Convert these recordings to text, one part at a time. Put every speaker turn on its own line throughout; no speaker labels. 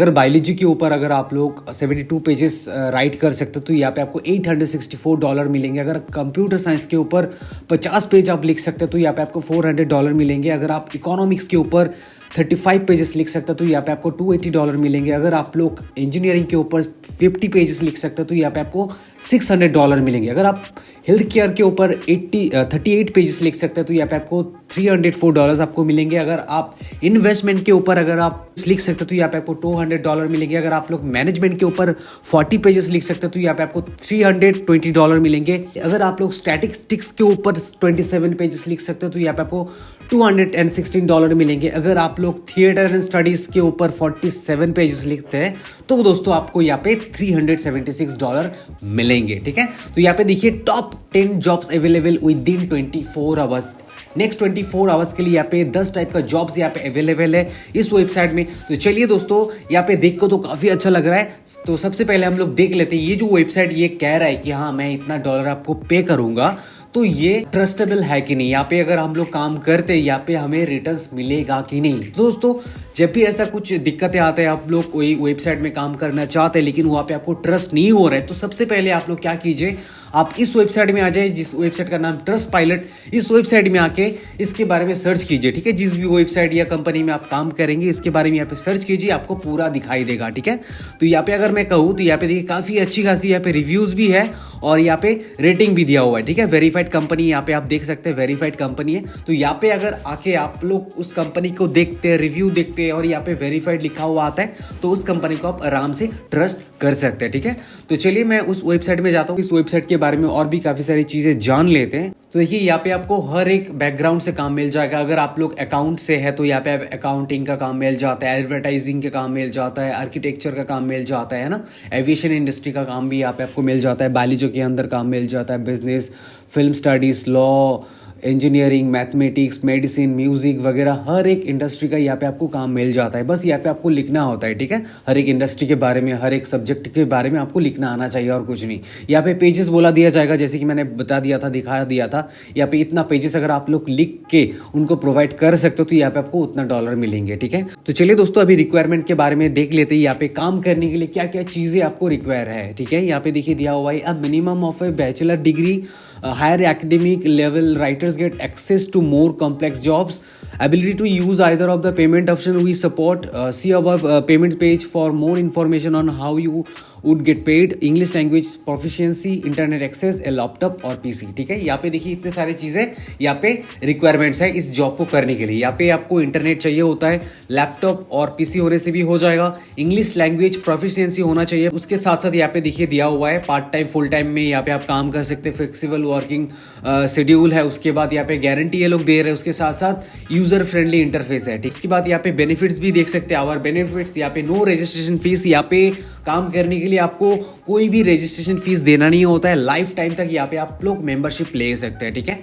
अगर बायोलॉजी के ऊपर अगर आप लोग 72 पेजेस राइट कर सकते हो तो यहाँ पे आपको $864 मिलेंगे। अगर कंप्यूटर साइंस के ऊपर 50 पेज आप लिख सकते हो तो यहाँ पे आपको $400 मिलेंगे। अगर आप इकोनॉमिक्स के ऊपर 35 पेजेस लिख सकते हो तो यहाँ पे आपको $280 मिलेंगे। अगर आप लोग इंजीनियरिंग के ऊपर 50 पेजेस लिख सकते हो तो यहाँ पे आपको $600 मिलेंगे। अगर आप हेल्थ केयर के ऊपर 38 पेजेस लिख सकते हैं तो यहाँ पे आपको $304 आपको मिलेंगे। अगर आप इन्वेस्टमेंट के ऊपर अगर आप लिख सकते हो तो यहाँ पे आपको $200 मिलेंगे। अगर आप लोग मैनेजमेंट के ऊपर 40 पेजेस लिख सकते हो तो यहाँ पे आपको $320 मिलेंगे। अगर आप लोग स्टैटिस्टिक्स के ऊपर 27 पेजेस लिख सकते हो तो यहाँ पे आपको $216 मिलेंगे। अगर आप लोग थिएटर एंड स्टडीज के ऊपर 47 पेजेस लिखते हैं तो दोस्तों आपको यहाँ पे $376 मिलेंगे। ठीक है, तो यहाँ पे देखिए top 10 jobs available with in 24 hours. Next 24 hours के लिए यहाँ पे 10 टाइप का जॉब्स यहाँ पे अवेलेबल है इस वेबसाइट में। तो चलिए दोस्तों, यहाँ पे देख को तो काफी अच्छा लग रहा है। तो सबसे पहले हम लोग देख लेते हैं ये जो वेबसाइट ये कह रहा है कि हाँ मैं इतना डॉलर आपको पे करूंगा, तो ये ट्रस्टेबल है कि नहीं। यहाँ पे अगर हम लोग काम करते हैं यहाँ पे हमें रिटर्न्स मिलेगा कि नहीं। तो दोस्तों जब भी ऐसा कुछ दिक्कतें आते हैं, आप लोग कोई वेबसाइट में काम करना चाहते हैं लेकिन वहाँ पे आपको ट्रस्ट नहीं हो रहा है, तो सबसे पहले आप लोग क्या कीजिए, आप इस वेबसाइट में आ जाए जिस वेबसाइट का नाम ट्रस्ट पायलट। इस वेबसाइट में आके इसके बारे में सर्च कीजिए। ठीक है, जिस भी वेबसाइट या कंपनी में आप काम करेंगे इसके बारे में यहाँ पे सर्च कीजिए, आपको पूरा दिखाई देगा। ठीक है, तो यहाँ पे अगर मैं कहूँ तो यहाँ पे देखिए काफी अच्छी खासी यहाँ पे रिव्यूज भी है और यहाँ पे रेटिंग भी दिया हुआ है। ठीक है, वेरीफाइड कंपनी यहाँ पे आप देख सकते हैं, वेरीफाइड कंपनी है। तो यहाँ पे अगर आके आप लोग उस कंपनी को देखते हैं, रिव्यू देखते हैं और यहाँ पे वेरीफाइड लिखा हुआ आता है तो उस कंपनी को आप आराम से ट्रस्ट कर सकते हैं। ठीक है, तो चलिए मैं उस वेबसाइट में जाता हूँ। इस वेबसाइट के बारे में और भी काफी सारी चीजें जान लेते हैं। तो देखिए यहाँ पे आपको हर एक बैकग्राउंड से काम मिल जाएगा। अगर आप लोग अकाउंट से है तो यहाँ पे अकाउंटिंग का काम मिल जाता है, एडवर्टाइजिंग का काम मिल जाता है, आर्किटेक्चर का काम मिल जाता है ना, एविएशन इंडस्ट्री का काम भी यहाँ पे आपको मिल जाता है, बायोलॉजी के अंदर काम मिल जाता है, business, film studies, law, engineering, mathematics, medicine, music वगैरह हर एक इंडस्ट्री का यहाँ पे आपको काम मिल जाता है। बस यहाँ पे आपको लिखना होता है। ठीक है, हर एक इंडस्ट्री के बारे में, हर एक सब्जेक्ट के बारे में आपको लिखना आना चाहिए और कुछ नहीं। यहाँ पे पेजेस बोला दिया जाएगा, जैसे कि मैंने बता दिया था, दिखा दिया था। यहाँ पे इतना पेजेस अगर आप लोग लिख के उनको प्रोवाइड कर सकते हो तो यहाँ पे आपको उतना डॉलर मिलेंगे। ठीक है, तो चलिए दोस्तों अभी रिक्वायरमेंट के बारे में देख लेते हैं। यहाँ पे काम करने के लिए क्या क्या चीजें आपको रिक्वायर है। ठीक है, यहाँ पे देखिए दिया हुआ है, a minimum of a bachelor degree, higher academic level writers get access to more complex jobs, ability to use either of the payment option we support, see our payment page for more information on how you would get paid, English language proficiency, internet access, a laptop और PC। ठीक है, यहाँ पे देखिए इतने सारे चीजें यहाँ पे रिक्वायरमेंट्स है इस जॉब को करने के लिए। यहाँ पे आपको इंटरनेट चाहिए होता है, लैपटॉप और पीसी होने से भी हो जाएगा, इंग्लिश लैंग्वेज प्रोफिशिएंसी होना चाहिए। उसके साथ साथ यहाँ पे देखिए दिया हुआ है पार्ट टाइम फुल टाइम में यहाँ पे आप काम कर सकते हैं, फ्लेक्सिबल वर्किंग शेड्यूल है। उसके बाद यहाँ पे गारंटी ये लोग दे रहे हैं, उसके साथ साथ यूजर फ्रेंडली इंटरफेस है। इसके बाद यहाँ पे बेनिफिट्स भी देख सकते हैं, आवर बेनिफिट्स। यहाँ पे नो रजिस्ट्रेशन फीस, यहाँ पे काम करने के लिए आपको कोई भी रजिस्ट्रेशन फीस देना नहीं होता है, लाइफ टाइम तक यहाँ पे आप लोग मेंबरशिप ले सकते हैं। ठीक है,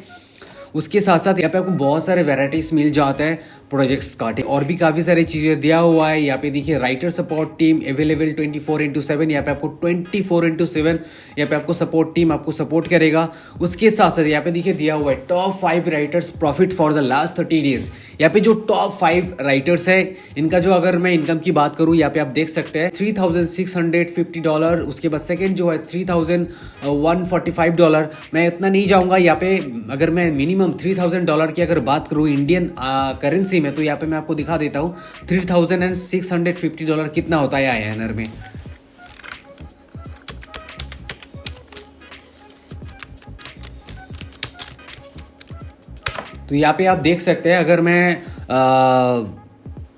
उसके साथ साथ यहाँ पे आपको बहुत सारे वेराइटीज मिल जाते हैं प्रोजेक्ट्स का और भी काफ़ी सारी चीज़ें दिया हुआ है। यहाँ पे देखिए राइटर सपोर्ट टीम अवेलेबल 24/7, यहाँ पे आपको 24/7 यहाँ पे आपको सपोर्ट टीम आपको सपोर्ट करेगा। उसके साथ साथ यहाँ पे देखिए दिया हुआ है top 5 writers profit for the last 30 days. यहाँ पे जो टॉप 5 राइटर्स है इनका जो अगर मैं इनकम की बात करूँ यहाँ पे आप देख सकते हैं $3,650। उसके बाद सेकेंड जो है $3,145। मैं इतना नहीं जाऊँगा यहाँ पे, अगर मैं मिनिमम $3,000 की अगर बात करूँ इंडियन करेंसी में तो यहाँ पे मैं आपको दिखा देता हूँ $3,650 कितना होता है INR में। तो यहाँ पे आप देख सकते हैं अगर मैं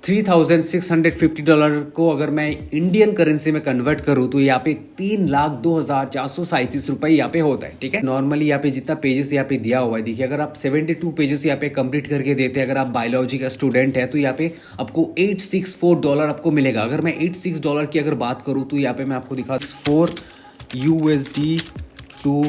$3,650 को अगर मैं इंडियन करेंसी में कन्वर्ट करूँ तो यहाँ पे 3,02,437 रुपये यहाँ पे होता है। ठीक है, नॉर्मली यहाँ पे जितना पेजेस यहाँ पे दिया हुआ है देखिए, अगर आप 72 पेजेस यहाँ पे कंप्लीट करके देते हैं, अगर आप बायोलॉजी का स्टूडेंट है तो यहाँ पे आपको $864 आपको मिलेगा। अगर मैं $86 की अगर बात करूँ तो यहाँ पे मैं आपको दिखा $4 to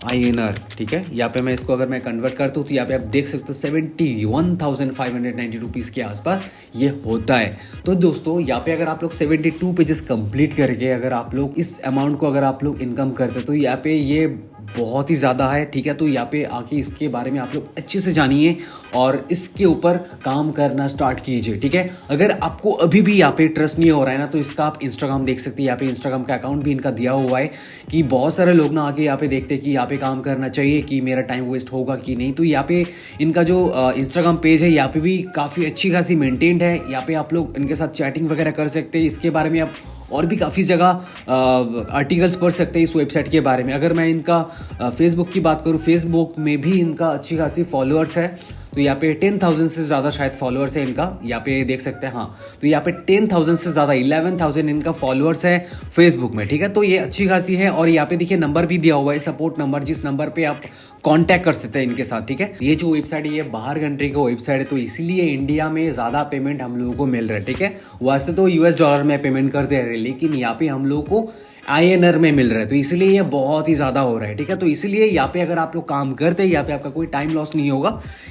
INR। ठीक है, यहाँ पे मैं इसको अगर मैं कन्वर्ट करता हूँ तो यहाँ पे आप देख सकते हैं 71,590 रुपीज़ के आसपास ये होता है। तो दोस्तों यहाँ पे अगर आप लोग 72 पेजेस कंप्लीट करके अगर आप लोग इस अमाउंट को अगर आप लोग इनकम करते तो यहाँ पे ये बहुत ही ज़्यादा है, ठीक है। तो यहाँ पे आके इसके बारे में आप लोग अच्छे से जानिए और इसके ऊपर काम करना स्टार्ट कीजिए, ठीक है। अगर आपको अभी भी यहाँ पे ट्रस्ट नहीं हो रहा है ना, तो इसका आप इंस्टाग्राम देख सकते हैं। यहाँ पे इंस्टाग्राम का अकाउंट भी इनका दिया हुआ है कि बहुत सारे लोग ना आके यहाँ पे देखते हैं कि यहाँ पे काम करना चाहिए, कि मेरा टाइम वेस्ट होगा कि नहीं। तो यहाँ पे इनका जो इंस्टाग्राम पेज है यहाँ पे भी काफ़ी अच्छी खासी मेंटेन्ड है। यहाँ पे आप लोग इनके साथ चैटिंग वगैरह कर सकते हैं। इसके बारे में आप और भी काफ़ी जगह आर्टिकल्स पढ़ सकते हैं इस वेबसाइट के बारे में। अगर मैं इनका फेसबुक की बात करूँ, फेसबुक में भी इनका अच्छी खासी फॉलोअर्स है। तो यहाँ पे 10,000 से ज़्यादा शायद फॉलोअर्स है इनका, यहाँ पे देख सकते हैं। हाँ, तो यहाँ पे 10,000 से ज़्यादा 11,000 इनका फॉलोअर्स है फेसबुक में, ठीक है। तो ये अच्छी खासी है। और यहाँ पे देखिए नंबर भी दिया हुआ है, सपोर्ट नंबर, जिस नंबर पे आप कांटेक्ट कर सकते हैं इनके साथ, ठीक है। ये जो वेबसाइट है ये बाहर कंट्री का वेबसाइट है, तो इसीलिए इंडिया में ज़्यादा पेमेंट हम लोगों को मिल रहा है, ठीक है। वैसे तो US डॉलर में पेमेंट करते रहे, लेकिन यहाँ पे हम लोग को INR में मिल रहा है, तो इसलिए ये बहुत ही ज़्यादा हो रहा है, ठीक है। तो इसलिए यहाँ पे अगर आप लोग काम करते हैं, यहाँ पे आपका कोई टाइम लॉस नहीं होगा।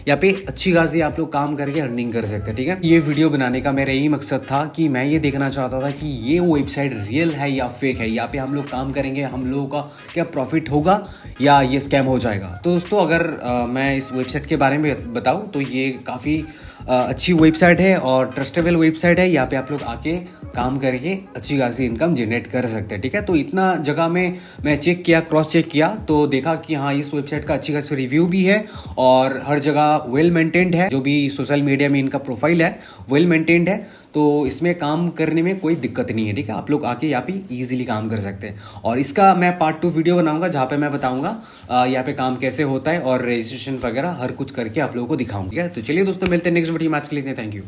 यहाँ पे अच्छी खासी आप लोग काम करके अर्निंग कर सकते हैं, ठीक है। ये वीडियो बनाने का मेरा यही मकसद था कि मैं ये देखना चाहता था कि ये वेबसाइट रियल है या फेक है। यहाँ पे हम लोग काम करेंगे, हम लोगों का क्या प्रॉफिट होगा या ये स्कैम हो जाएगा। तो दोस्तों अगर मैं इस वेबसाइट के बारे में बताऊँ तो ये काफ़ी अच्छी वेबसाइट है और ट्रस्टेबल वेबसाइट है। यहाँ पे आप लोग आके काम करके अच्छी खासी इनकम जनरेट कर सकते हैं, ठीक है। तो इतना जगह में मैं चेक किया, क्रॉस चेक किया, तो देखा कि हाँ इस वेबसाइट का अच्छी खासी रिव्यू भी है और हर जगह वेल मेंटेन्ड है। जो भी सोशल मीडिया में इनका प्रोफाइल है वेल मेंटेन्ड है, तो इसमें काम करने में कोई दिक्कत नहीं है, ठीक है। आप लोग आके यहाँ पे ईजिली काम कर सकते हैं। और इसका मैं पार्ट 2 वीडियो बनाऊंगा जहाँ पे मैं बताऊंगा यहाँ पे काम कैसे होता है और रजिस्ट्रेशन वगैरह हर कुछ करके आप लोगों को दिखाऊंगा, ठीक है। तो चलिए दोस्तों मिलते हैं नेक्स्ट वीडियो में। आज के लिए थैंक यू।